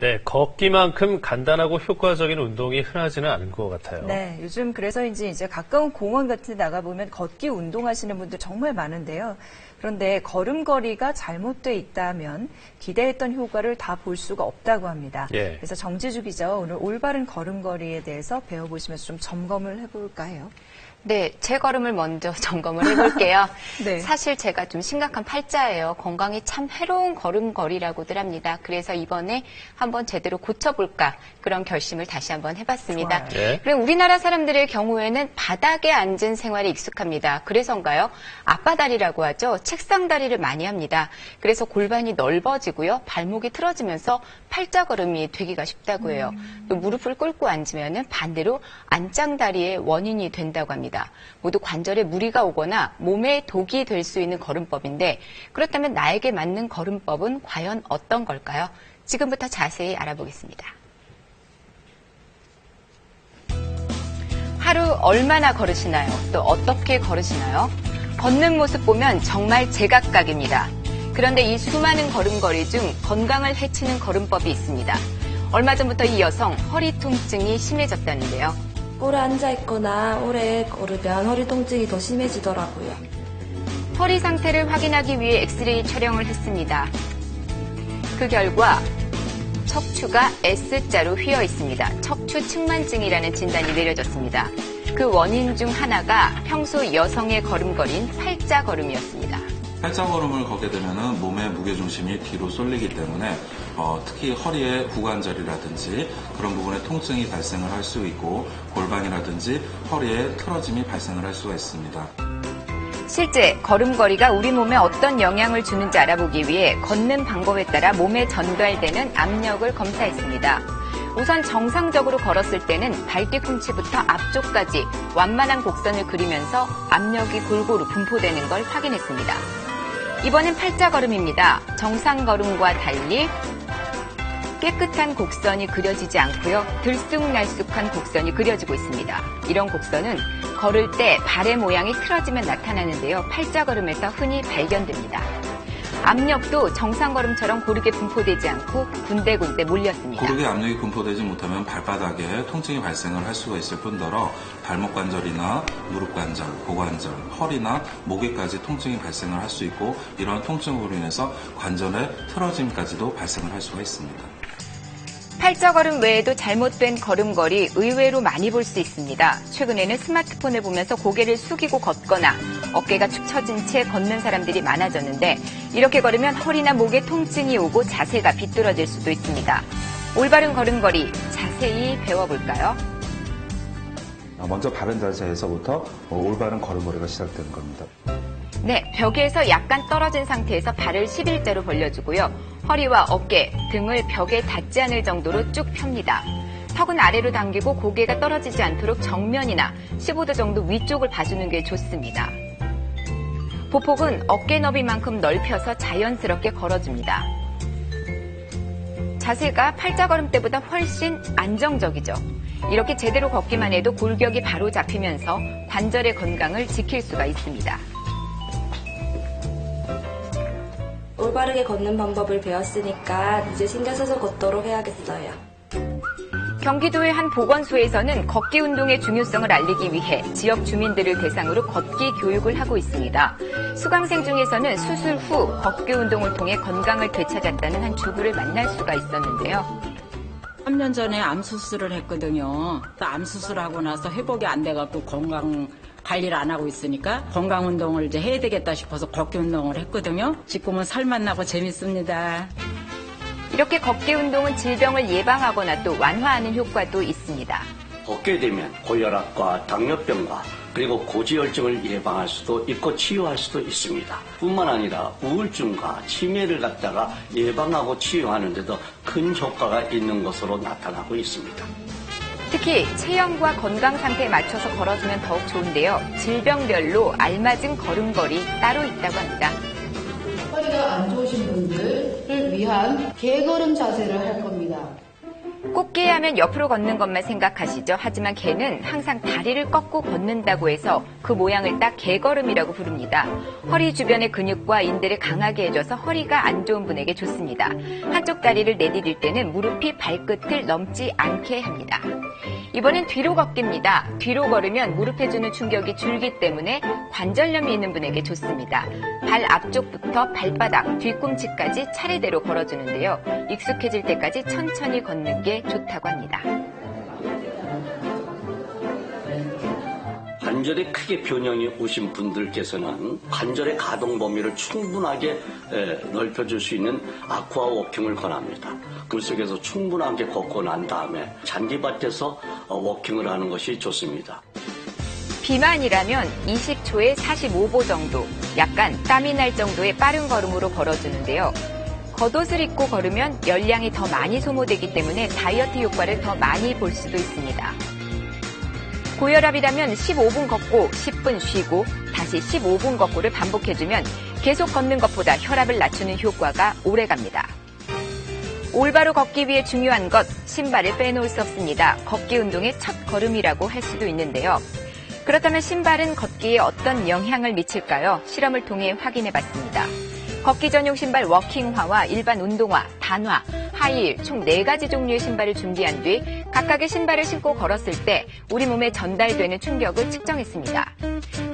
네, 걷기만큼 간단하고 효과적인 운동이 흔하지는 않은 것 같아요. 네, 요즘 그래서인지 이제 가까운 공원 같은 데 나가보면 걷기 운동하시는 분들 정말 많은데요. 그런데 걸음걸이가 잘못돼 있다면 기대했던 효과를 다 볼 수가 없다고 합니다. 예. 그래서 정지주 기자 오늘 올바른 걸음걸이에 대해서 배워보시면서 좀 점검을 해볼까 해요. 네, 제 걸음을 먼저 점검을 해볼게요. 네. 사실 제가 좀 심각한 팔자예요. 건강이 참 해로운 걸음걸이라고들 합니다. 그래서 이번에 한번 제대로 고쳐볼까 그런 결심을 다시 한번 해봤습니다. 네. 그리고 우리나라 사람들의 경우에는 바닥에 앉은 생활이 익숙합니다. 그래서인가요? 앞바다리라고 하죠. 책상 다리를 많이 합니다. 그래서 골반이 넓어지고요. 발목이 틀어지면서 팔자 걸음이 되기가 쉽다고 해요. 또 무릎을 꿇고 앉으면 반대로 안짱다리의 원인이 된다고 합니다. 모두 관절에 무리가 오거나 몸에 독이 될 수 있는 걸음법인데 그렇다면 나에게 맞는 걸음법은 과연 어떤 걸까요? 지금부터 자세히 알아보겠습니다. 하루 얼마나 걸으시나요? 또 어떻게 걸으시나요? 걷는 모습 보면 정말 제각각입니다. 그런데 이 수많은 걸음걸이 중 건강을 해치는 걸음법이 있습니다. 얼마 전부터 이 여성 허리 통증이 심해졌다는데요. 오래 앉아있거나 오래 걸으면 허리 통증이 더 심해지더라고요. 허리 상태를 확인하기 위해 엑스레이 촬영을 했습니다. 그 결과 척추가 S자로 휘어 있습니다. 척추 측만증이라는 진단이 내려졌습니다. 그 원인 중 하나가 평소 여성의 걸음걸이인 팔자 걸음이었습니다. 팔자걸음을 걷게 되면 몸의 무게중심이 뒤로 쏠리기 때문에 특히 허리의 구관절이라든지 그런 부분에 통증이 발생을 할 수 있고 골반이라든지 허리에 틀어짐이 발생을 할 수가 있습니다. 실제 걸음걸이가 우리 몸에 어떤 영향을 주는지 알아보기 위해 걷는 방법에 따라 몸에 전달되는 압력을 검사했습니다. 우선 정상적으로 걸었을 때는 발뒤꿈치부터 앞쪽까지 완만한 곡선을 그리면서 압력이 골고루 분포되는 걸 확인했습니다. 이번엔 팔자 걸음입니다. 정상 걸음과 달리 깨끗한 곡선이 그려지지 않고요. 들쑥날쑥한 곡선이 그려지고 있습니다. 이런 곡선은 걸을 때 발의 모양이 틀어지면 나타나는데요. 팔자 걸음에서 흔히 발견됩니다. 압력도 정상 걸음처럼 고르게 분포되지 않고 군데군데 몰렸습니다. 고르게 압력이 분포되지 못하면 발바닥에 통증이 발생을 할 수가 있을 뿐더러 발목 관절이나 무릎 관절, 고관절, 허리나 목에까지 통증이 발생을 할 수 있고 이러한 통증으로 인해서 관절의 틀어짐까지도 발생을 할 수가 있습니다. 팔자 걸음 외에도 잘못된 걸음걸이 의외로 많이 볼 수 있습니다. 최근에는 스마트폰을 보면서 고개를 숙이고 걷거나 어깨가 축 처진 채 걷는 사람들이 많아졌는데 이렇게 걸으면 허리나 목에 통증이 오고 자세가 비뚤어질 수도 있습니다. 올바른 걸음걸이 자세히 배워볼까요? 먼저 바른 자세에서부터 올바른 걸음걸이가 시작되는 겁니다. 네, 벽에서 약간 떨어진 상태에서 발을 11자로 벌려주고요. 허리와 어깨, 등을 벽에 닿지 않을 정도로 쭉 펴니다. 턱은 아래로 당기고 고개가 떨어지지 않도록 정면이나 15도 정도 위쪽을 봐주는 게 좋습니다. 보폭은 어깨 너비만큼 넓혀서 자연스럽게 걸어줍니다. 자세가 팔자 걸음 때보다 훨씬 안정적이죠. 이렇게 제대로 걷기만 해도 골격이 바로 잡히면서 관절의 건강을 지킬 수가 있습니다. 올바르게 걷는 방법을 배웠으니까 이제 신경 써서 걷도록 해야겠어요. 경기도의 한 보건소에서는 걷기 운동의 중요성을 알리기 위해 지역 주민들을 대상으로 걷기 교육을 하고 있습니다. 수강생 중에서는 수술 후 걷기 운동을 통해 건강을 되찾았다는 한 주부를 만날 수가 있었는데요. 3년 전에 암 수술을 했거든요. 암 수술하고 나서 회복이 안 돼갖고 건강 관리를 안 하고 있으니까 건강 운동을 이제 해야 되겠다 싶어서 걷기 운동을 했거든요. 지금은 살만 나고 재밌습니다. 이렇게 걷기 운동은 질병을 예방하거나 또 완화하는 효과도 있습니다. 걷게 되면 고혈압과 당뇨병과 그리고 고지혈증을 예방할 수도 있고 치유할 수도 있습니다. 뿐만 아니라 우울증과 치매를 갖다가 예방하고 치유하는 데도 큰 효과가 있는 것으로 나타나고 있습니다. 특히 체형과 건강 상태에 맞춰서 걸어주면 더욱 좋은데요. 질병별로 알맞은 걸음걸이 따로 있다고 합니다. 허리가 안 좋으신 분들을 위한 개걸음 자세를 할 겁니다. 꼭 깨야 하면 옆으로 걷는 것만 생각하시죠. 하지만 개는 항상 다리를 꺾고 걷는다고 해서 그 모양을 딱 개걸음이라고 부릅니다. 허리 주변의 근육과 인대를 강하게 해줘서 허리가 안 좋은 분에게 좋습니다. 한쪽 다리를 내디딜 때는 무릎이 발끝을 넘지 않게 합니다. 이번엔 뒤로 걷기입니다. 뒤로 걸으면 무릎에 주는 충격이 줄기 때문에 관절염이 있는 분에게 좋습니다. 발 앞쪽부터 발바닥, 뒤꿈치까지 차례대로 걸어주는데요. 익숙해질 때까지 천천히 걷는 게 좋다고 합니다. 관절에 크게 변형이 오신 분들께서는 관절의 가동 범위를 충분하게 넓혀줄 수 있는 아쿠아 워킹을 권합니다. 물속에서 충분하게 걷고 난 다음에 잔디밭에서 워킹을 하는 것이 좋습니다. 비만이라면 20초에 45보 정도, 약간 땀이 날 정도의 빠른 걸음으로 걸어주는데요. 겉옷을 입고 걸으면 열량이 더 많이 소모되기 때문에 다이어트 효과를 더 많이 볼 수도 있습니다. 고혈압이라면 15분 걷고 10분 쉬고 다시 15분 걷고를 반복해주면 계속 걷는 것보다 혈압을 낮추는 효과가 오래갑니다. 올바로 걷기 위해 중요한 것, 신발을 빼놓을 수 없습니다. 걷기 운동의 첫 걸음이라고 할 수도 있는데요. 그렇다면 신발은 걷기에 어떤 영향을 미칠까요? 실험을 통해 확인해봤습니다. 걷기 전용 신발 워킹화와 일반 운동화, 단화, 하이힐 총 4가지 종류의 신발을 준비한 뒤 각각의 신발을 신고 걸었을 때 우리 몸에 전달되는 충격을 측정했습니다.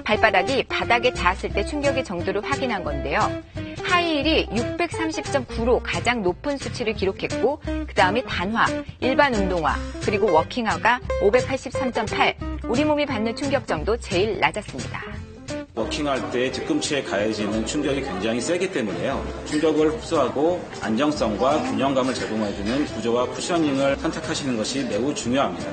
발바닥이 바닥에 닿았을 때 충격의 정도를 확인한 건데요. 하이힐이 630.9로 가장 높은 수치를 기록했고 그 다음이 단화, 일반 운동화, 그리고 워킹화가 583.8, 우리 몸이 받는 충격 정도 제일 낮았습니다. 워킹할 때 뒤꿈치에 가해지는 충격이 굉장히 세기 때문에요. 충격을 흡수하고 안정성과 균형감을 제공해주는 구조와 쿠셔닝을 선택하시는 것이 매우 중요합니다.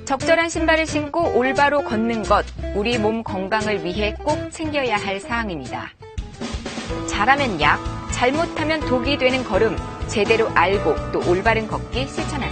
적절한 신발을 신고 올바로 걷는 것, 우리 몸 건강을 위해 꼭 챙겨야 할 사항입니다. 잘하면 약, 잘못하면 독이 되는 걸음, 제대로 알고 또 올바른 걷기 실천하세요.